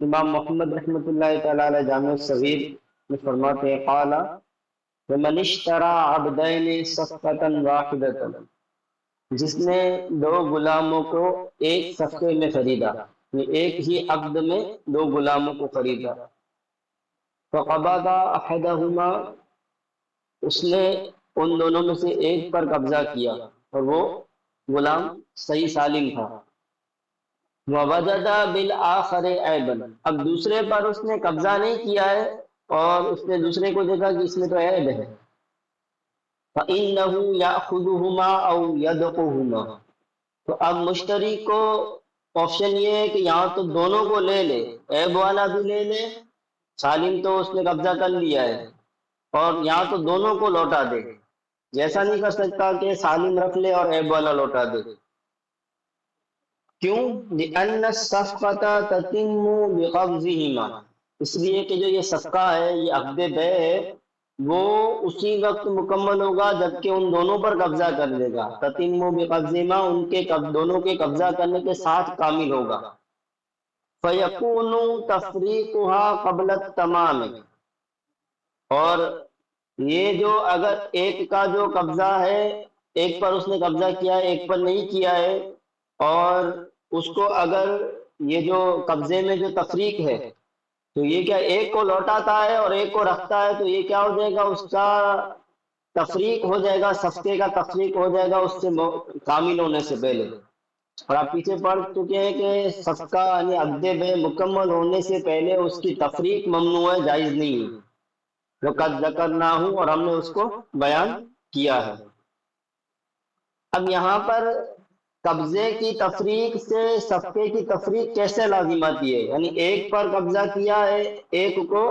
امام محمد رحمۃ اللہ تعالی علیہ جامع الصغیر میں فرماتے ہیں قال ومن اشترى عبدین صفقۃ واحدۃ، جس نے دو غلاموں کو ایک صفقے میں خریدا، یعنی ایک ہی عقد میں دو غلاموں کو خریدا، فقبض احدہما، اس نے ان دونوں میں سے ایک پر قبضہ کیا اور وہ غلام صحیح سالم تھا، ووجد بالآخر عیبا، اب دوسرے پر اس نے قبضہ نہیں کیا ہے اور اس نے دوسرے کو دیکھا کہ اس میں تو عیب ہے، فإنه يأخذهما أو يدعهما، تو اب مشتری کو آپشن یہ ہے کہ یہاں تو دونوں کو لے لے، عیب والا بھی لے لے، سالم تو اس نے قبضہ کر لیا ہے، اور یہاں تو دونوں کو لوٹا دے، جیسا نہیں کر سکتا کہ سالم رکھ لے اور عیب والا لوٹا دے۔ کیوں؟ لأن الصفقة تتم بقبضهما، اس لیے کہ جو یہ صفقہ ہے، یہ عقد بے ہے، وہ اسی وقت مکمل ہوگا جبکہ ان دونوں پر قبضہ کر لے گا، تتم بقبضهما، ان کے دونوں کے قبضہ کرنے کے ساتھ کامل ہوگا، فیکون تفریقها قبل التمام، اور یہ جو اگر ایک کا جو قبضہ ہے، ایک پر اس نے قبضہ کیا ہے ایک پر نہیں کیا ہے، اور اس کو اگر یہ جو قبضے میں جو تفریق ہے تو یہ کیا ایک کو لوٹاتا ہے اور ایک کو رکھتا ہے، تو یہ کیا ہو جائے گا، اس کا تفریق ہو جائے گا، صفقے کا تفریق ہو جائے گا اس سے کامل ہونے سے پہلے۔ اور آپ پیچھے پڑھ چکے ہیں کہ صفقہ یعنی عقد بے مکمل ہونے سے پہلے اس کی تفریق ممنوع ہے، جائز نہیں ہے، وقد ذکرناہ، اور ہم نے اس کو بیان کیا ہے۔ اب یہاں پر قبضے کی تفریق سے صفقے کی تفریق کیسے لازم آتی ہے، یعنی ایک پر قبضہ کیا ہے ایک کو،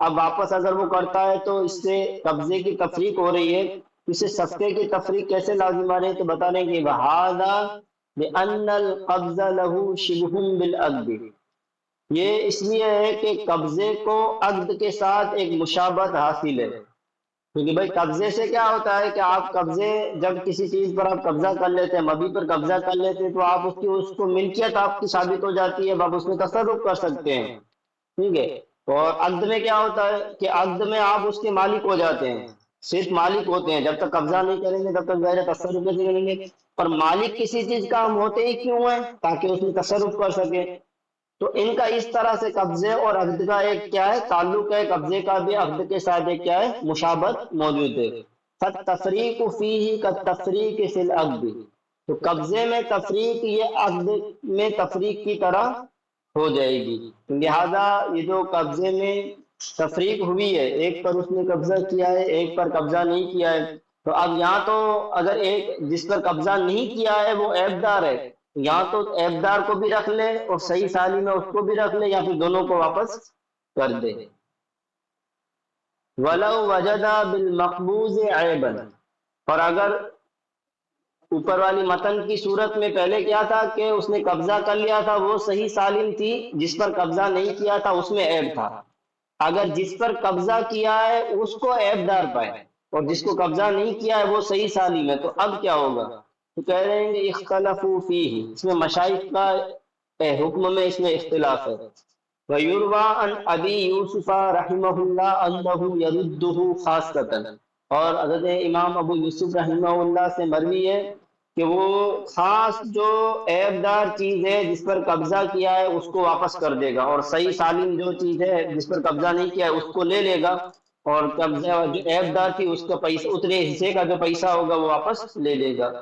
اب واپس اگر وہ کرتا ہے تو اس سے قبضے کی تفریق ہو رہی ہے، اس سے صفقے کی تفریق کیسے لازم آ رہی ہے، تو بتا رہے ہیں کہ وَهَذَا لِأَنَّ الْقَبْضَ لَهُ شِبْهٌ بِالْعَقْدِ، یہ اس لیے ہے کہ قبضے کو عقد کے ساتھ ایک مشابہت حاصل ہے، کیونکہ بھائی قبضے سے کیا ہوتا ہے کہ آپ قبضے جب کسی چیز پر آپ قبضہ کر لیتے ہیں، مبی پر قبضہ کر لیتے ہیں، تو آپ اس کو ملکیت آپ کی ثابت ہو جاتی ہے، آپ اس میں تصرف کر سکتے ہیں، ٹھیک ہے۔ اور عقد میں کیا ہوتا ہے کہ عقد میں آپ اس کے مالک ہو جاتے ہیں، صرف مالک ہوتے ہیں، جب تک قبضہ نہیں کریں گے تب تک ظاہر تصرف نہیں کریں گے، اور مالک کسی چیز کا ہم ہوتے ہی کیوں ہیں، تاکہ اس میں تصرف کر سکیں، تو ان کا اس طرح سے قبضے اور عقد کا ایک کیا ہے تعلق ہے، قبضے کا بھی عقد کے ساتھ ایک کیا ہے مشابہت موجود ہے، فالتفریق فیہ کالتفریق فی العقد، تو قبضے میں تفریق یہ عقد میں تفریق کی طرح ہو جائے گی، لہذا یہ جو قبضے میں تفریق ہوئی ہے، ایک پر اس نے قبضہ کیا ہے ایک پر قبضہ نہیں کیا ہے، تو اب یہاں تو اگر ایک جس پر قبضہ نہیں کیا ہے وہ عیب دار ہے، یہاں تو عیب دار کو بھی رکھ لے اور صحیح سالم ہے اس کو بھی رکھ لے، یا پھر دونوں کو واپس کر دے۔ وَلَوْ وَجَدَ بِالْمَقْبُوضِ عَيْبًا، اور اگر اوپر والی متن کی صورت میں پہلے کیا تھا کہ اس نے قبضہ کر لیا تھا وہ صحیح سالم تھی، جس پر قبضہ نہیں کیا تھا اس میں عیب تھا، اگر جس پر قبضہ کیا ہے اس کو عیب دار پائے اور جس کو قبضہ نہیں کیا ہے وہ صحیح سالم ہے، تو اب کیا ہوگا، تو کہہ رہے ہیں کہ اختلفوا فیہ، اس میں مشائخ کا حکم میں اس میں اختلاف ہے، وَيُرْوَى عَنْ أَبِي يُوسُفَ رَحِمَهُ اللَّهُ أَنَّهُ يَرُدُّهُ خَاصَّةً، اور حضرت امام ابو یوسف رحمہ اللہ سے مروی ہے کہ وہ خاص جو عیب دار چیز ہے جس پر قبضہ کیا ہے اس کو واپس کر دے گا، اور صحیح سالم جو چیز ہے جس پر قبضہ نہیں کیا ہے اس کو لے لے گا، اور قبضہ جو عیب دار تھی اس کا پیسہ اتنے حصے کا جو پیسہ ہوگا وہ واپس لے لے گا۔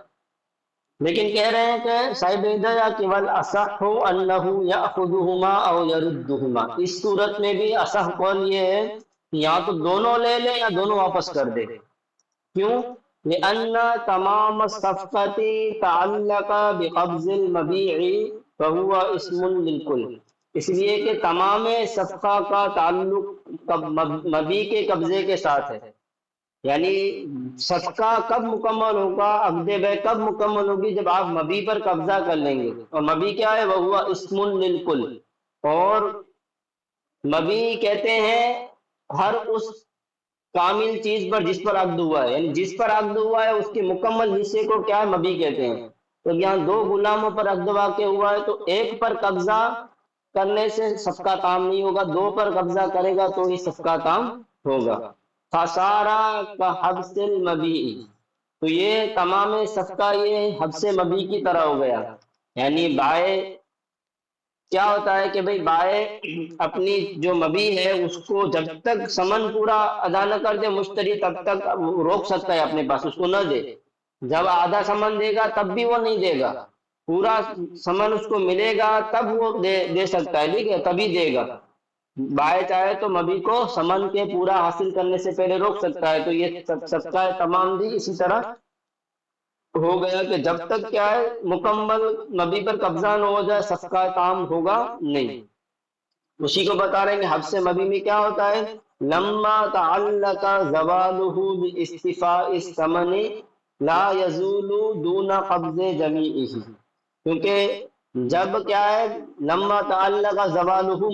لیکن کہہ رہے ہیں کہ صاحب ہدایہ کہ والاصح انہ یاخذہما او یردہما، اس صورت میں بھی اصح قول یہ ہے کہ یا تو دونوں لے لے یا دونوں واپس کر دے، کیوں؟ لأن تمام الصفقة تعلق بقبض المبيع فهو اسم للكل، اس لیے کہ تمام صفقہ کا تعلق مبیع کے قبضے کے ساتھ ہے، یعنی صفقہ کب مکمل ہوگا، عقد بے کب مکمل ہوگی، جب آپ مبیع پر قبضہ کر لیں گے، اور مبیع کیا ہے، وہ اسم للکل، اور مبیع کہتے ہیں ہر اس کامل چیز پر جس پر عقد ہوا ہے، یعنی جس پر عقد ہوا ہے اس کے مکمل حصے کو کیا ہے مبیع کہتے ہیں، تو یہاں دو غلاموں پر عقد واقع ہوا ہے تو ایک پر قبضہ کرنے سے صفقہ تام نہیں ہوگا، دو پر قبضہ کرے گا تو ہی صفقہ تام ہوگا۔ خسارہ کا حبس المبیع، تو یہ تمام صفقہ یہ حبس مبیع کی طرح ہو گیا، یعنی بائع کیا ہوتا ہے کہ بھئی بائع اپنی جو مبیع ہے اس کو جب تک ثمن پورا ادا نہ کر دے مشتری تب تک وہ روک سکتا ہے اپنے پاس، اس کو نہ دے۔ جب آدھا ثمن دے گا تب بھی وہ نہیں دے گا، پورا ثمن اس کو ملے گا تب وہ دے سکتا ہے، ٹھیک ہے، تبھی دے گا۔ بائع چاہے تو مبیع کو ثمن کے پورا حاصل کرنے سے پہلے روک سکتا ہے، تو یہ صفقہ تمام بھی اسی طرح ہو گیا کہ جب تک کیا ہے مکمل مبیع پر قبضہ نہ ہو جائے صفقہ تام ہوگا نہیں۔ اسی کو بتا رہے ہیں کہ حبس مبیع میں کیا ہوتا ہے، لما تعلق زوالہ باستیفاء الثمن لا یزول دون قبض جمیعہ، کیونکہ جب کیا ہے لما تعلق زوالہ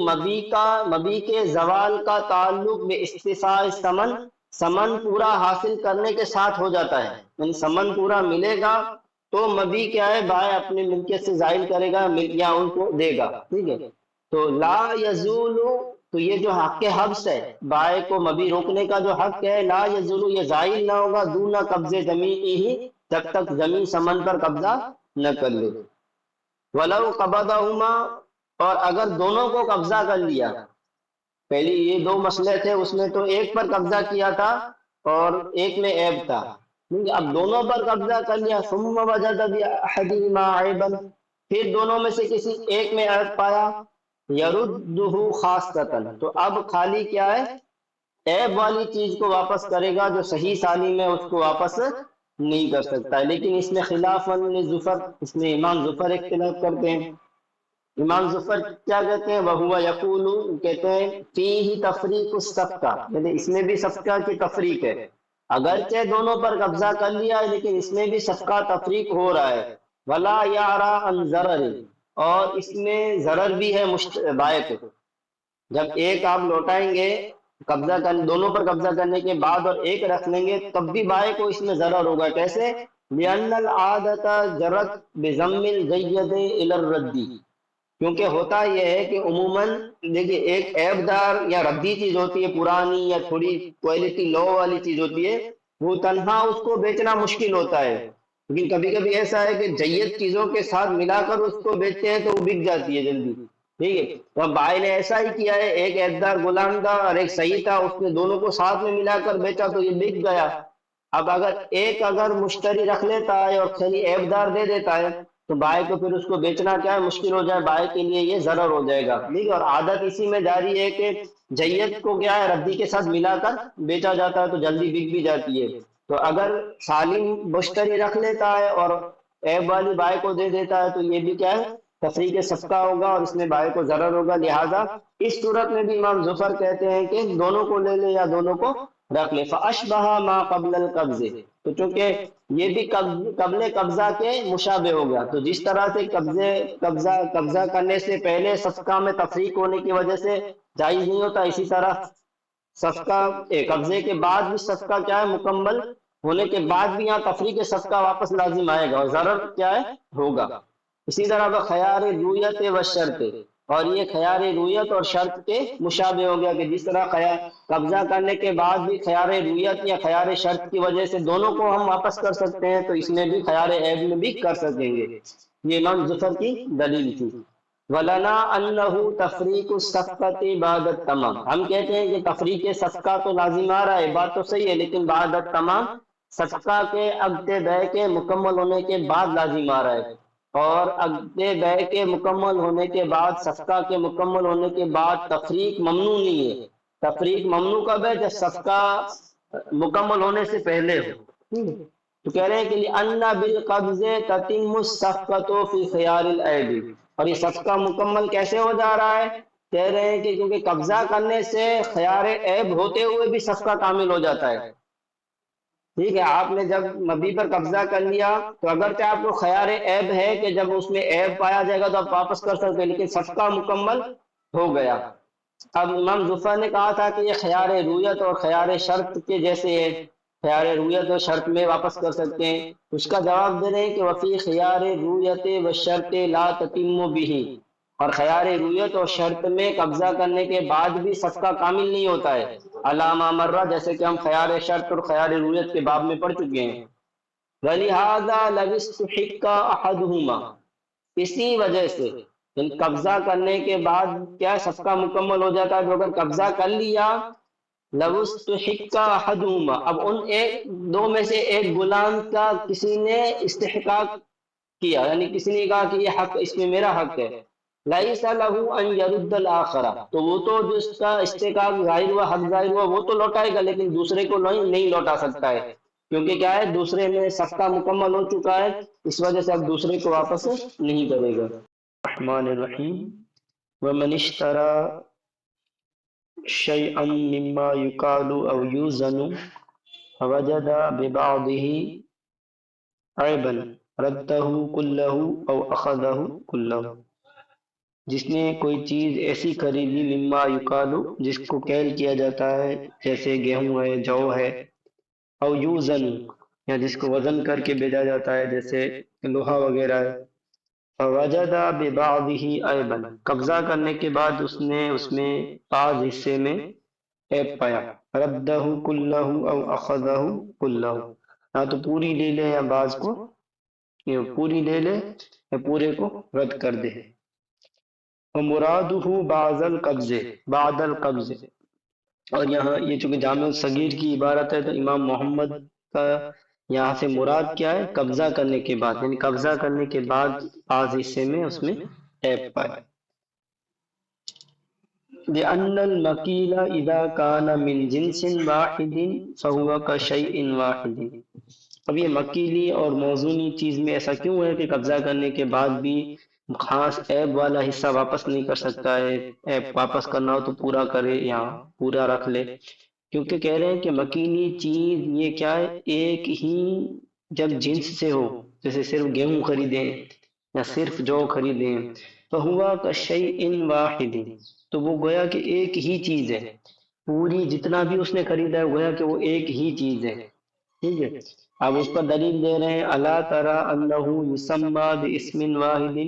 مبیع کے زوال کا تعلق باستیفاء الثمن، ثمن پورا حاصل کرنے کے ساتھ ہو جاتا ہے، یعنی ثمن پورا ملے گا تو مبیع کیا ہے بائع اپنی ملکیت سے زائل کرے گا یا ان کو دے گا، ٹھیک ہے۔ تو لا یزول، تو یہ جو حق حبس ہے بائع کو مبیع روکنے کا جو حق ہے، لا یزول یہ زائل نہ ہوگا دون قبض جمیعہ، جب تک زمین ثمن پر قبضہ نہ کر لے۔ ولو قبضہما، اور اگر دونوں کو قبضہ کر لیا، پہلی یہ دو مسئلے تھے اس میں تو ایک پر قبضہ کیا تھا اور ایک میں عیب تھا، اب دونوں پر قبضہ کر لیا، ثم وجد باحدہما عیبا، پھر دونوں میں سے کسی ایک میں عیب پایا، یردہ خاصۃ، تو اب خالی کیا ہے عیب والی چیز کو واپس کرے گا، جو صحیح سالم ہے اس کو واپس نہیں کر سکتا ہے۔ لیکن اس میں خلاف ظفر، اس میں امام ظفر اختلاف کرتے ہیں۔ امام ظفر کیا کہتے ہیں، وَهُوَ يَقُولُ، کہتے ہیں فِيهِ تَفْرِيقُ الصَّفْقَةِ، یعنی اس میں بھی صفقہ کی تفریق ہے، اگرچہ دونوں پر قبضہ کر لیا ہے لیکن اس میں بھی صفقہ تفریق ہو رہا ہے۔ وَلَا يَعْرَى عَنْ ضَرَرٍ، اور اس میں ضرر بھی ہے بائع کو، جب ایک آپ لوٹائیں گے قبضہ دونوں پر قبضہ کرنے کے بعد اور ایک رکھ لیں گے تب بھی بائع کو اس میں ضرر ہوگا، کیسے، لِأَنَّ الْعَادَةَ جَرَتْ بِضَمِّ الْجَيِّدِ إِلَى الرَّدِّ، کیونکہ ہوتا یہ ہے کہ عموماً دیکھیے ایک عیب دار یا ردی چیز ہوتی ہے، پرانی یا تھوڑی کوالٹی لو والی چیز ہوتی ہے، وہ تنہا اس کو بیچنا مشکل ہوتا ہے، لیکن کبھی کبھی ایسا ہے کہ جید چیزوں کے ساتھ ملا کر اس کو بیچتے ہیں تو وہ بک جاتی ہے جلدی، ٹھیک ہے۔ تو اب بھائی نے ایسا ہی کیا ہے، ایک عیب دار غلام تھا اور ایک صحیح تھا، اس نے دونوں کو ساتھ میں ملا کر بیچا تو یہ بک گیا۔ اب اگر مشتری رکھ لیتا ہے اور خالی عیب دار دے دیتا ہے تو بائع کو پھر اس کو بیچنا کیا ہے مشکل ہو جائے، بائع کے لیے یہ ضرر ہو جائے گا، ٹھیک ہے۔ اور عادت اسی میں جاری ہے کہ جید کو کیا ہے ردی کے ساتھ ملا کر بیچا جاتا ہے تو جلدی بک بھی جاتی ہے۔ تو اگر سالم مشتری رکھ لیتا ہے اور عیب والی بائع کو دے دیتا ہے تو یہ بھی کیا ہے تفریق صفقہ ہوگا اور اس میں بائع کو ضرر ہوگا، لہذا اس صورت میں بھی امام ظفر کہتے ہیں کہ دونوں کو لے لے یا دونوں کو رکھ لے۔ فَأَشْبَهَ مَا قَبْلَ الْقَبْضِ، تو چونکہ یہ بھی قبل قبضہ کے مشابہ ہو گیا، تو جس طرح سے قبضہ کرنے سے پہلے صفقہ میں تفریق ہونے کی وجہ سے جائز نہیں ہوتا، اسی طرح صفقہ قبضے کے بعد بھی صفقہ کیا ہے مکمل ہونے کے بعد بھی یہاں تفریق صفقہ واپس لازم آئے گا اور ضرر کیا ہے ہوگا۔ اسی طرح خیار رویت و شرط، اور یہ خیار رویت اور شرط کے مشابہ ہو گیا کہ جس طرح قبضہ کرنے کے بعد بھی خیار رویت یا خیار شرط کی وجہ سے دونوں کو ہم واپس کر سکتے ہیں تو اس میں بھی خیار عیب میں بھی کر سکیں گے، یہ امام ظفر کی دلیل تھی۔ وَلَنَا أَنَّهُ تَفْرِيقُ الصَّفْقَةِ بَعْدَ التَّمَامِ، ہم کہتے ہیں کہ تفریق صفقہ تو لازم آ رہا ہے، بات تو صحیح ہے، لیکن بعد التمام صفقہ کے عقد بیع کے مکمل ہونے کے بعد لازم آ رہا ہے، اور عقد بیع کے مکمل ہونے کے بعد صفقہ کے مکمل ہونے کے بعد تفریق ممنوع نہیں ہے۔ تفریق ممنوع کب ہے، جب صفقہ مکمل ہونے سے پہلے ہو، تو کہہ رہے ہیں کہ لِأَنَّ بِالْقَبْضِ تَتِمُّ الصَّفْقَةُ فِي خِيَارِ الْعَيْبِ، اور یہ صفقہ مکمل کیسے ہو جا رہا ہے، کہہ رہے ہیں کہ کیونکہ قبضہ کرنے سے خیار عیب ہوتے ہوئے بھی صفقہ کامل ہو جاتا ہے، ٹھیک ہے۔ آپ نے جب مبیع پر قبضہ کر لیا تو اگرچہ آپ کو خیار عیب ہے کہ جب اس میں عیب پایا جائے گا تو آپ واپس کر سکتے ہیں، لیکن صفقہ مکمل ہو گیا۔ اب امام ظفر نے کہا تھا کہ یہ خیار رویت اور خیار شرط کے جیسے ہے، خیار رویت اور شرط میں واپس کر سکتے ہیں، اس کا جواب دے رہے ہیں کہ وفی خیار رویت و شرط لا تتم به، اور خیار رویت اور شرط میں قبضہ کرنے کے بعد بھی صفقہ کامل نہیں ہوتا ہے، علامہ مرہ، جیسے کہ ہم خیار شرط اور خیار رویت کے باب میں پڑھ چکے ہیں۔ وَلِهَذَا لَوِ اسْتُحِقَّ أَحَدُهُمَا، اسی وجہ سے قبضہ کرنے کے بعد کیا صفقہ مکمل ہو جاتا ہے، جو اگر قبضہ کر لیا لَوِ اسْتُحِقَّ أَحَدُهُمَا، اب ان ایک دو میں سے ایک غلام کا کسی نے استحقاق کیا، یعنی کسی نے کہا کہ یہ حق، اس میں میرا حق ہے، لَيْسَ لَهُ أَن يَرُدَّ الْآخَرَ، تو وہ تو جو اس کا استحقاق ظاہر ہوا، حق ظاہر ہوا، وہ تو لوٹائے گا، لیکن دوسرے کو نہیں لوٹا سکتا ہے، کیونکہ کیا ہے، دوسرے میں صفقہ مکمل ہو چکا ہے، اس وجہ سے اب دوسرے کو واپس نہیں کرے گا۔ الرحمن الرحیم، وَمَنِ اشْتَرَى شَيْئًا مِّمَّا يُقَالُ أَوْ يُوزَنُ فَوَجَدَ بِبَعْضِهِ عَيْبًا رَدَّهُ كُلَّهُ أَوْ أَخَذَهُ كُلَّهُ، جس نے کوئی چیز ایسی خریدی، مما یقالو، جس کو کیل کیا جاتا ہے، جیسے گیہوں ہے، جو ہے، او یوزن، یا جس کو وزن کر کے بیچا جاتا ہے، جیسے لوہا وغیرہ ہے، فوجد ببعضه عیبا، قبضہ کرنے کے بعد اس نے اس میں بعض حصے میں عیب پایا، ردہ کلہ او اخذہ کلہ، یا تو پوری لے لے یا بعض کو، یا پوری لے لے یا پورے کو رد کر دے۔ ومرادہ بعد القبض، اور یہاں یہ چونکہ جامع صغیر کی عبارت ہے، تو امام محمد کا یہاں سے مراد کیا ہے، قبضہ کرنے کے بعد، یعنی قبضہ کرنے کے بعد بعض حصے میں اس میں عیب پائے۔ لأن المکیل اذا کان من جنس واحد فهو كشیء واحد، اب یہ مکیلی اور موزونی چیز میں ایسا کیوں ہے کہ قبضہ کرنے کے بعد بھی خاص عیب والا حصہ واپس نہیں کر سکتا ہے، عیب واپس کرنا ہو تو پورا کرے یا پورا رکھ لے، کیونکہ کہہ رہے ہیں کہ مکیلی چیز یہ کیا ہے، ایک ہی جب جنس سے ہو، جیسے صرف گیہوں خریدیں یا صرف جو خریدیں، فہوا کشیء واحد، تو وہ گویا کہ ایک ہی چیز ہے، پوری جتنا بھی اس نے خریدا ہے گویا کہ وہ ایک ہی چیز ہے، ٹھیک ہے۔ اب اس پر دلیل دے رہے ہیں، الا تری انہ یسمی باسم واحد،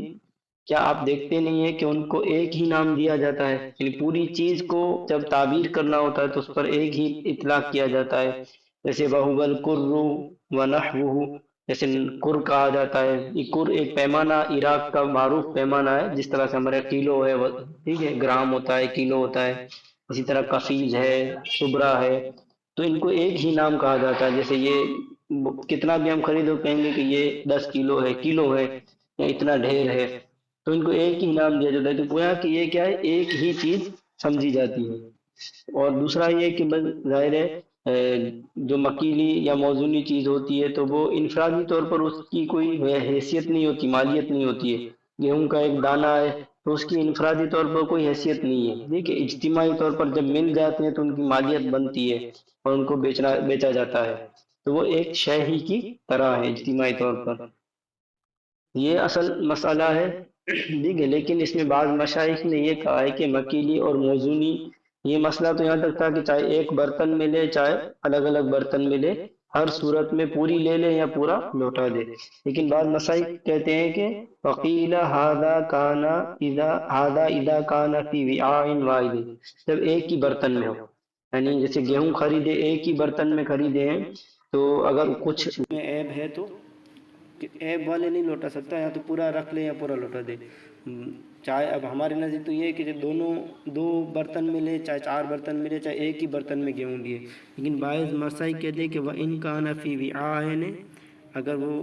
کیا آپ دیکھتے نہیں ہیں کہ ان کو ایک ہی نام دیا جاتا ہے، یعنی پوری چیز کو جب تعبیر کرنا ہوتا ہے تو اس پر ایک ہی اطلاق کیا جاتا ہے، جیسے وَهُوَ الْقُرُّ وَنَحْوُهُ، جیسے کر کہا جاتا ہے، یہ کر ایک پیمانہ عراق کا معروف پیمانہ ہے، جس طرح سے ہمارے کلو ہے، ٹھیک ہے، گرام ہوتا ہے، کلو ہوتا ہے، اسی طرح کفیز ہے، شبرا ہے، تو ان کو ایک ہی نام کہا جاتا ہے، جیسے یہ کتنا بھی ہم خریدو کہیں گے کہ یہ 10 کلو ہے یا اتنا ڈھیر ہے، تو ان کو ایک ہی نام دیا جاتا ہے، تو گویا کہ یہ کیا ہے، ایک ہی چیز سمجھی جاتی ہے۔ اور دوسرا یہ کہ بس ظاہر ہے جو مکیلی یا موزونی چیز ہوتی ہے تو وہ انفرادی طور پر اس کی کوئی حیثیت نہیں ہوتی، مالیت نہیں ہوتی ہے، گیہوں کا ایک دانہ ہے تو اس کی انفرادی طور پر کوئی حیثیت نہیں ہے، دیکھیں اجتماعی طور پر جب مل جاتے ہیں تو ان کی مالیت بنتی ہے اور ان کو بیچا جاتا ہے، تو وہ ایک شے ہی کی طرح ہے اجتماعی طور پر، یہ اصل مسئلہ ہے، ٹھیک ہے۔ لیکن اس میں بعض مشائخ نے یہ کہا ہے کہ مکیلی اور موزونی، یہ مسئلہ تو یہاں تک تھا کہ چاہے ایک برتن میں لے چاہے الگ الگ برتن میں لے، ہر صورت میں پوری لے لے یا پورا لوٹا دے، لیکن بعض مشائخ کہتے ہیں کہ وقیل هذا اذا كان في وعاء واحد، جب ایک ہی برتن میں ہو، یعنی جیسے گیہوں خریدے ایک ہی برتن میں خریدے ہیں، تو اگر کچھ میں عیب ہے تو عیب والے نہیں لوٹا سکتا، یا تو پورا رکھ لے یا پورا لوٹا دے، چاہے اب ہمارے نزدیک تو یہ ہے کہ جب دونوں دو برتن میں لے، چاہے 4 برتن میں لے، چاہے ایک ہی برتن میں گیہوں لیے، لیکن بعض مشائخ کہتے ہیں کہ وَإِن كَانَ فِي وِعَاءٍ، اگر وہ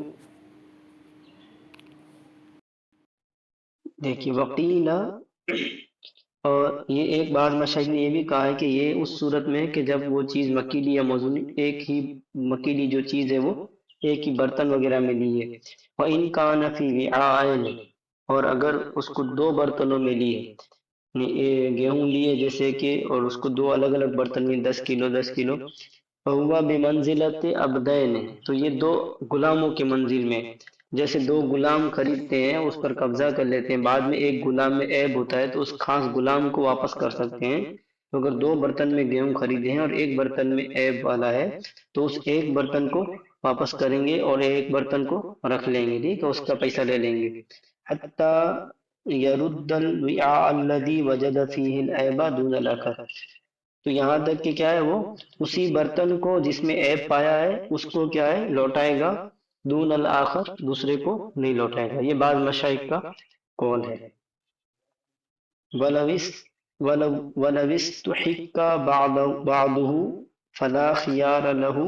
دیکھیے وقیل، اور یہ ایک بات مشائخ نے یہ بھی کہا ہے کہ یہ اس صورت میں کہ جب وہ چیز مکیلی یا موزونی، ایک ہی مکیلی جو چیز ہے وہ ایک ہی برتن وغیرہ میں لی ہے، وَإِن كَانَ فِي وِعَاءٍ، اور اگر اس کو 2 برتنوں میں لی ہے، گیہوں لیے جیسے کہ، اور اس کو 2 الگ الگ برتن میں 10 کلو 10 کلو، فَهُوَ بِمَنزِلَةِ عَبْدَيْنِ، تو یہ 2 غلاموں کے منزل میں، جیسے 2 غلام خریدتے ہیں، اس پر قبضہ کر لیتے ہیں، بعد میں ایک غلام میں عیب ہوتا ہے تو اس خاص غلام کو واپس کر سکتے ہیں، تو اگر 2 برتن میں گیہوں خریدے ہیں اور ایک برتن میں عیب والا ہے تو اس ایک برتن کو واپس کریں گے اور ایک برتن کو رکھ لیں گے، ٹھیک ہے، اس کا پیسہ لے لیں گے، حتیٰ يرد الوعاء الذي وجد فيه العيب دون الآخر. تو یہاں تک کہ کیا ہے وہ اسی برتن کو جس میں عیب پایا ہے اس کو کیا ہے لوٹائے گا، دون الآخر دوسرے کو نہیں لوٹائے گا. یہ بعض مشائخ کا قول ہے. ولوس ولوستحق بعضه فلا خيار له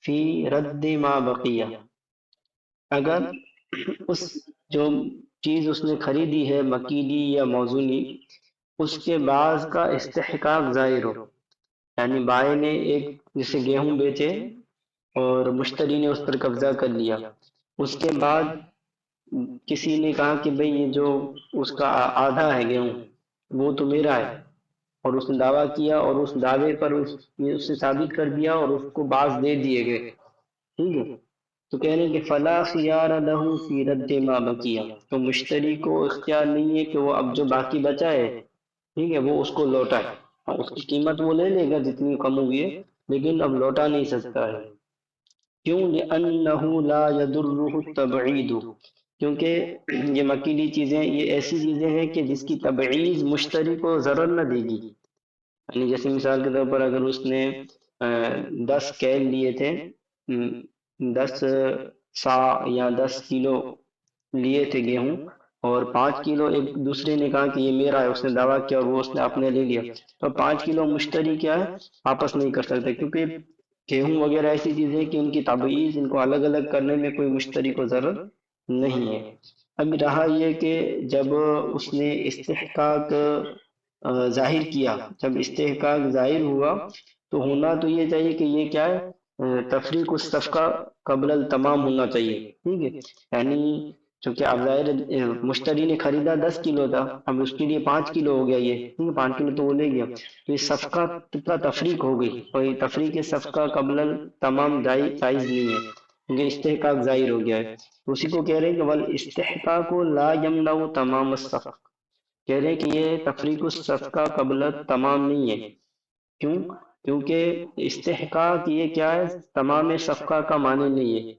في رد ما بقي. اگر اس جو چیز اس نے خریدی ہے مکیلی یا موزونی اس کے بعض کا استحقاق ظاہر ہو، یعنی بائیں نے ایک جیسے گیہوں بیچے اور مشتری نے اس پر قبضہ کر لیا، اس کے بعد کسی نے کہا کہ بھئی یہ جو اس کا آدھا ہے گیہوں وہ تو میرا ہے، اور اس نے دعویٰ کیا اور اس دعوے پر اس نے ثابت کر دیا اور اس کو بعض دے دیے گئے، ٹھیک ہے. تو کہہ رہے ہیں کہ فلا خیار لہ فی رد ما بقیہ، تو مشتری کو اختیار نہیں ہے کہ وہ اب جو باقی بچا ہے ٹھیک ہے وہ اس کو لوٹائے. اس کی قیمت وہ لے لے گا جتنی کم ہوئی ہے لیکن اب لوٹا نہیں سکتا ہے. کیوں؟ لأنہ لا یضرہ التبعید، کیونکہ یہ مکیلی چیزیں یہ ایسی چیزیں ہیں کہ جس کی تبعیض مشتری کو ضرر نہ دے گی. یعنی جیسے مثال کے طور پر اگر اس نے 10 کیل لیے تھے، 10 سا یا 10 کلو لیے تھے گیہوں، اور 5 کلو ایک دوسرے نے کہا کہ یہ میرا ہے، اس نے دعویٰ کیا اور وہ اس نے اپنے لے لیا، تو 5 کلو مشتری کیا ہے واپس نہیں کر سکتے، کیونکہ گیہوں وغیرہ ایسی چیزیں کہ ان کی تبعیض ان کو الگ الگ کرنے میں کوئی مشتری کو ضرر نہیں ہے. اب رہا یہ کہ جب اس نے استحقاق ظاہر کیا، جب استحقاق ظاہر ہوا تو ہونا تو یہ چاہیے کہ یہ کیا ہے تفریق الصفقہ قبل التمام ہونا چاہیے، ٹھیک ہے. یعنی چونکہ اب ظاہر مشتری نے خریدا 10 کلو تھا، اب اس کے لیے 5 کلو ہو گیا، یہ 5 کلو تو وہ لے گیا، تو یہ صفقہ کا تفریق ہو گئی، اور یہ تفریق صفقہ قبل تمام جائز نہیں ہے کیونکہ استحقاق ظاہر ہو گیا ہے. اسی کو کہہ رہے ہیں کہ والاستحقاق لا یمنع تمام الصفقہ، کہہ رہے ہیں کہ یہ تفریق الصفقہ قبل تمام نہیں ہے. کیوں؟ کیونکہ استحقاق یہ کیا ہے تمام صفقہ کا معنی نہیں ہے.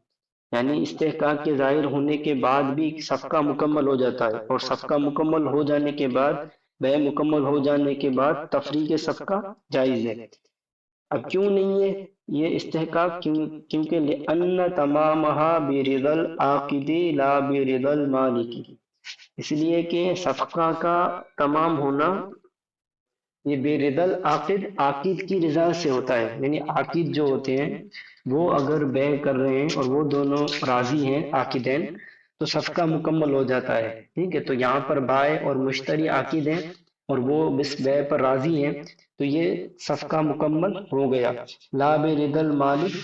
یعنی استحقاق کے ظاہر ہونے کے بعد بھی صفقہ مکمل ہو جاتا ہے، اور صفقہ مکمل ہو جانے کے بعد بے مکمل ہو جانے کے بعد تفریق صفقہ جائز ہے. اب کیوں نہیں ہے یہ استحقاق؟ کیونکہ لأن تمامها برضا العاقد لا برضا المالک، اس لیے کہ صفقہ کا تمام ہونا یہ بے رضا العاقد عاقد کی رضا سے ہوتا ہے. یعنی عاقد جو ہوتے ہیں وہ اگر بے کر رہے ہیں اور وہ دونوں راضی ہیں عاقدین تو صفقہ مکمل ہو جاتا ہے، ٹھیک ہے. تو یہاں پر بائع اور مشتری عاقد ہیں اور وہ بس بے پر راضی ہیں تو یہ صفقہ مکمل ہو گیا. لا بے رضا المالک،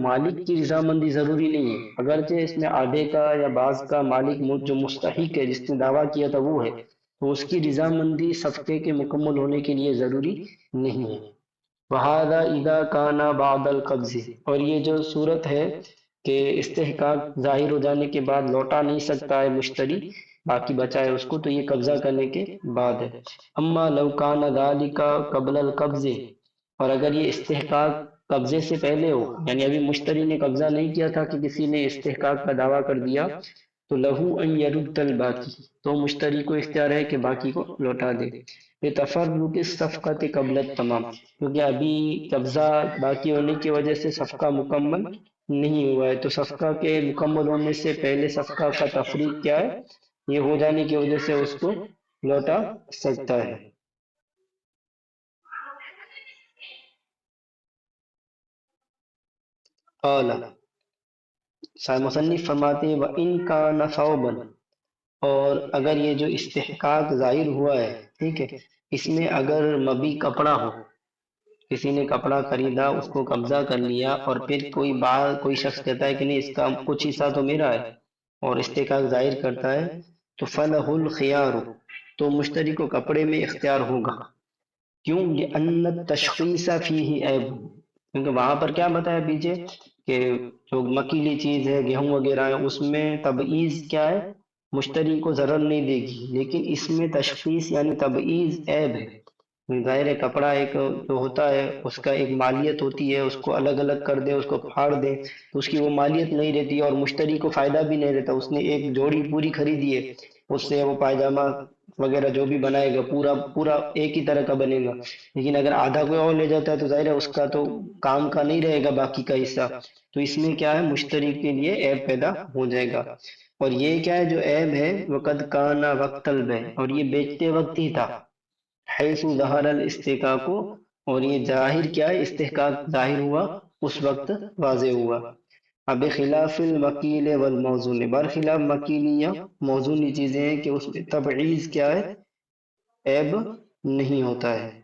مالک کی رضامندی ضروری نہیں ہے، اگرچہ اس میں آدھے کا یا بعض کا مالک جو مستحق ہے جس نے دعویٰ کیا تھا وہ ہے، تو اس کی رضامندی صفقے کے مکمل ہونے کے لیے ضروری نہیں ہے. وَهَذَا إِذَا كَانَ بَعْدَ الْقَبْضِ، اور یہ جو صورت ہے کہ استحقاق ظاہر ہو جانے کے بعد لوٹا نہیں سکتا ہے مشتری باقی بچا ہے اس کو، تو یہ قبضہ کرنے کے بعد ہے. اما لو كان ذلك قبل القبض، اور اگر یہ استحقاق قبضے سے پہلے ہو، یعنی ابھی مشتری نے قبضہ نہیں کیا تھا کہ کسی نے استحقاق کا دعویٰ کر دیا، تو لہو ان یرد الباقی، تو مشتری کو اختیار ہے کہ باقی کو لوٹا دے. تفرق الصفقۃ قبل التمام، کیونکہ ابھی قبضہ باقی ہونے کی وجہ سے صفقہ مکمل نہیں ہوا ہے، تو صفقہ کے مکمل ہونے سے پہلے صفقہ کا تفریق کیا ہے یہ ہو جانے کی وجہ سے اس کو لوٹا سکتا ہے. قال مصنف فرماتے ہیں وَإِن كَانَ ثَوْبًا، اور اگر یہ جو استحقاق ظاہر ہوا ہے ٹھیک ہے اس میں اگر مبی کپڑا ہو، کسی نے کپڑا خریدا اس کو قبضہ کر لیا اور پھر کوئی شخص کہتا ہے کہ نہیں اس کا کچھ حصہ تو میرا ہے اور استحقاق ظاہر کرتا ہے، تو فَلَهُ الْخِيَارُ، تو مشتری کو کپڑے میں اختیار ہوگا. کیوں؟ لِأَنَّ التَّشْخِيصَ فِيهِ عیب، کیونکہ وہاں پر کیا بتایا پیچھے کہ جو مکیلی چیز ہے گیہوں وغیرہ ہے اس میں تبعیض کیا ہے مشتری کو ضرر نہیں دے گی، لیکن اس میں تشخیص یعنی تبعیض عیب ہے. ظاہر ہے کپڑا ایک جو ہوتا ہے اس کا ایک مالیت ہوتی ہے، اس کو الگ الگ کر دے اس کو پھاڑ دے تو اس کی وہ مالیت نہیں رہتی اور مشتری کو فائدہ بھی نہیں رہتا. اس نے ایک جوڑی پوری خریدی ہے اس سے وہ پائجامہ وغیرہ جو بھی بنائے گا پورا پورا ایک ہی طرح کا بنے گا، لیکن اگر آدھا کوئی اور لے جاتا ہے تو ظاہر ہے اس کا تو کام کا نہیں رہے گا باقی کا حصہ، تو اس میں کیا ہے مشتری کے لیے عیب پیدا ہو جائے گا۔ اور یہ کیا ہے جو عیب ہے وقد کانا وقت البیع، اور یہ بیچتے وقت ہی تھا، حیث ظہر الاستحقاق، اور یہ ظاہر کیا ہے استحقاق ظاہر ہوا اس وقت واضح ہوا۔ اب خلاف المکیل والموزون، برخلاف مکیلی یا موزونی چیزیں ہیں کہ اس میں تبعیض کیا ہے عیب نہیں ہوتا ہے۔